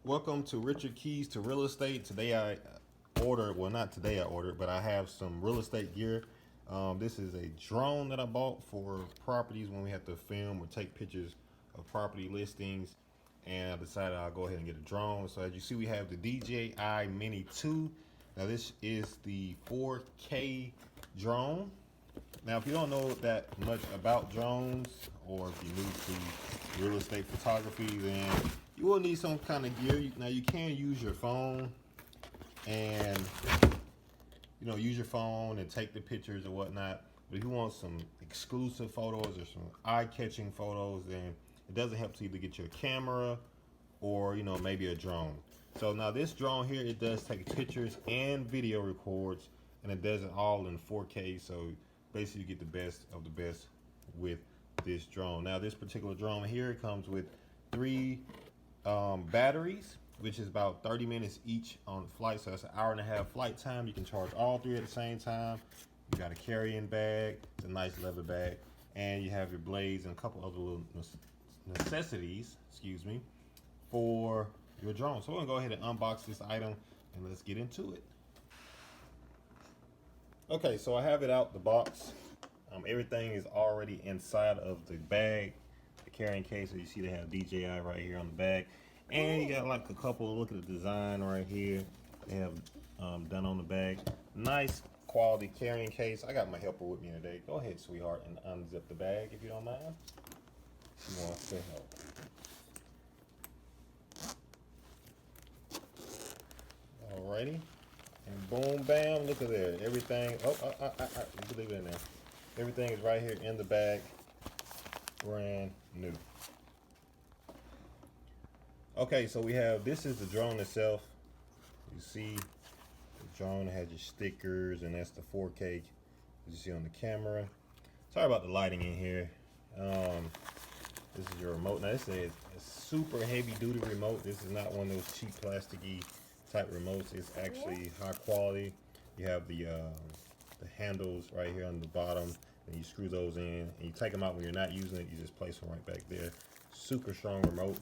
Welcome to Richard Keys to Real Estate. Today I ordered, well not today I ordered, but I have some real estate gear. This is a drone that I bought for properties when we have to film or take pictures of property listings. And I decided I'll go ahead and get a drone. So as you see, we have the DJI Mini 2. Now this is the 4K drone. Now if you don't know that much about drones, or if you're new to real estate photography, then you will need some kind of gear. Now you can use your phone and use your phone and take the pictures or whatnot. But if you want some exclusive photos or some eye-catching photos, then it doesn't help to either get your camera or maybe a drone. So now this drone here, it does take pictures and video records, and it does it all in 4K. So basically you get the best of the best with this drone. Now this particular drone here comes with 3 batteries, which is about 30 minutes each on the flight. So that's an hour-and-a-half flight time. You can charge all 3 at the same time. You got a carrying bag. It's a nice leather bag. And you have your blades and a couple other little necessities, for your drone. So we're gonna go ahead and unbox this item and let's get into it. Okay, so I have it out the box. Everything is already inside of the bag, the carrying case. So you see they have DJI right here on the bag, and you got like a couple. Look at the design right here. They have done on the bag. Nice quality carrying case. I got my helper with me today. Go ahead, sweetheart, and unzip the bag if you don't mind. She wants to help. Alrighty, and boom, bam. Look at there. Everything. You can leave it in there. Everything is right here in the bag, brand new. Okay, so we have, this is the drone itself. You see the drone has your stickers, and that's the 4K, as you see on the camera. Sorry about the lighting in here. This is your remote. Now this is a super heavy duty remote. This is not one of those cheap plasticky type remotes. It's actually high quality. You have the handles right here on the bottom, and you screw those in, and you take them out when you're not using it. You just place them right back there. Super strong remote.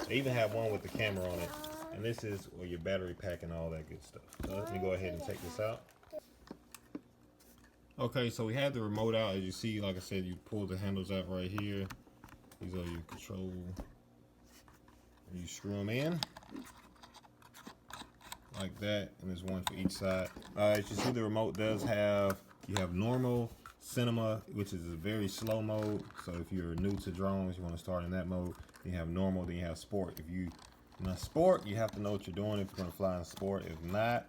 They even have one with the camera on it, and this is your battery pack and all that good stuff. So let me go ahead and take this out. Okay, so we have the remote out. As you see, like I said, you pull the handles out right here. These are your control. You screw them in like that, and there's one for each side. As you see, the remote does have, you have normal, cinema, which is a very slow mode. So if you're new to drones, you want to start in that mode. Then you have normal, then you have sport. If you in sport, you have to know what you're doing if you're going to fly in sport. If not,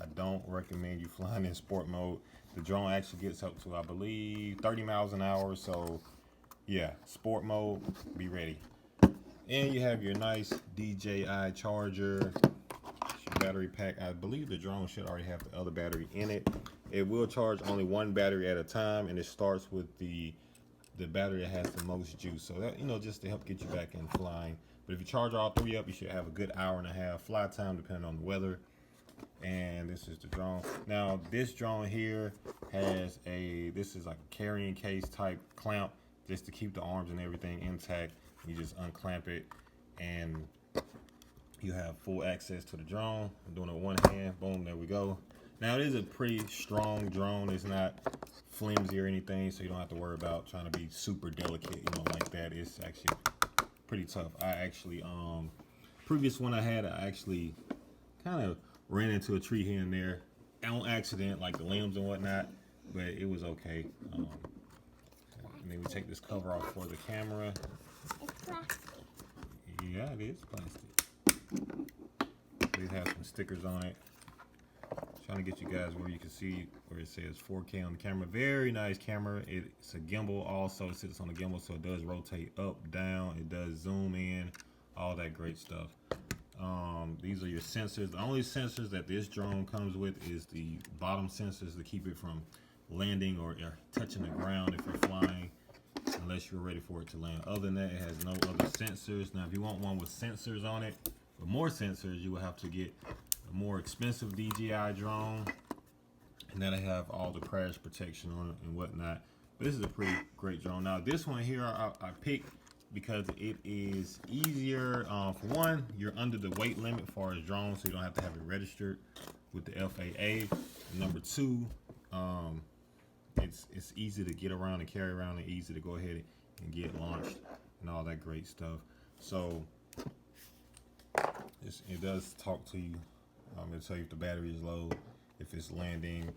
I don't recommend you flying in sport mode. The drone actually gets up to, I believe, 30 miles an hour. So yeah, sport mode, be ready. And you have your nice DJI charger, battery pack. I believe the drone should already have the other battery in it. It will charge only one battery at a time, and it starts with the battery that has the most juice. So that, just to help get you back in flying. But if you charge all 3 up, you should have a good hour-and-a-half flight time, depending on the weather. And this is the drone. Now this drone here has this is like a carrying case type clamp, just to keep the arms and everything intact. You just unclamp it, and you have full access to the drone. I'm doing it with one hand. Boom, there we go. Now it is a pretty strong drone. It's not flimsy or anything, so you don't have to worry about trying to be super delicate, like that. It's actually pretty tough. I actually, previous one I had, I actually kind of ran into a tree here and there on accident, like the limbs and whatnot, but it was okay. And then we take this cover off for the camera. It's plastic. Yeah, it is plastic. They have some stickers on it. Trying to get you guys where you can see where it says 4K on the camera. Very nice camera. It's a gimbal also. It sits on the gimbal, so it does rotate up, down. It does zoom in, all that great stuff. These are your sensors. The only sensors that this drone comes with is the bottom sensors to keep it from landing or touching the ground if you're flying, unless you're ready for it to land. Other than that, it has no other sensors. Now, if you want one with sensors on it, with more sensors, you will have to get a more expensive DJI drone, and that'll have all the crash protection on it and whatnot. But this is a pretty great drone. Now, this one here, I picked because it is easier. For one, you're under the weight limit as far as drones, so you don't have to have it registered with the FAA. Number two, it's easy to get around and carry around, and easy to go ahead and get launched and all that great stuff. So it does talk to you. It'll tell you if the battery is low, if it's landing.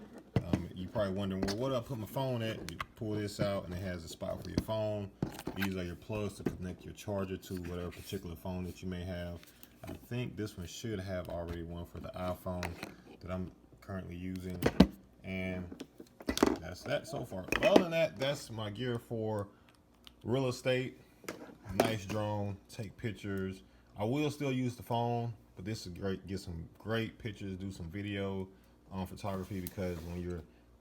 You're probably wondering, well, where do I put my phone at? You pull this out and it has a spot for your phone. These are your plugs to connect your charger to whatever particular phone that you may have. I think this one should have already one for the iPhone that I'm currently using. And that's that so far. Other than that, that's my gear for real estate. Nice drone, take pictures. I will still use the phone, but this is great. Get some great pictures, do some video photography, because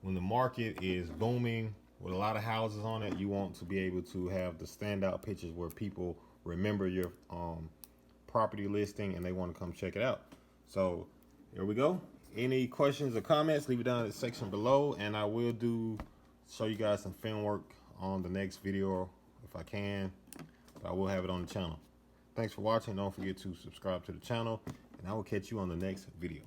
when the market is booming with a lot of houses on it, you want to be able to have the standout pictures where people remember your property listing and they want to come check it out. So here we go. Any questions or comments, leave it down in the section below, and I will show you guys some film work on the next video if I can, but I will have it on the channel. Thanks for watching. Don't forget to subscribe to the channel, and I will catch you on the next video.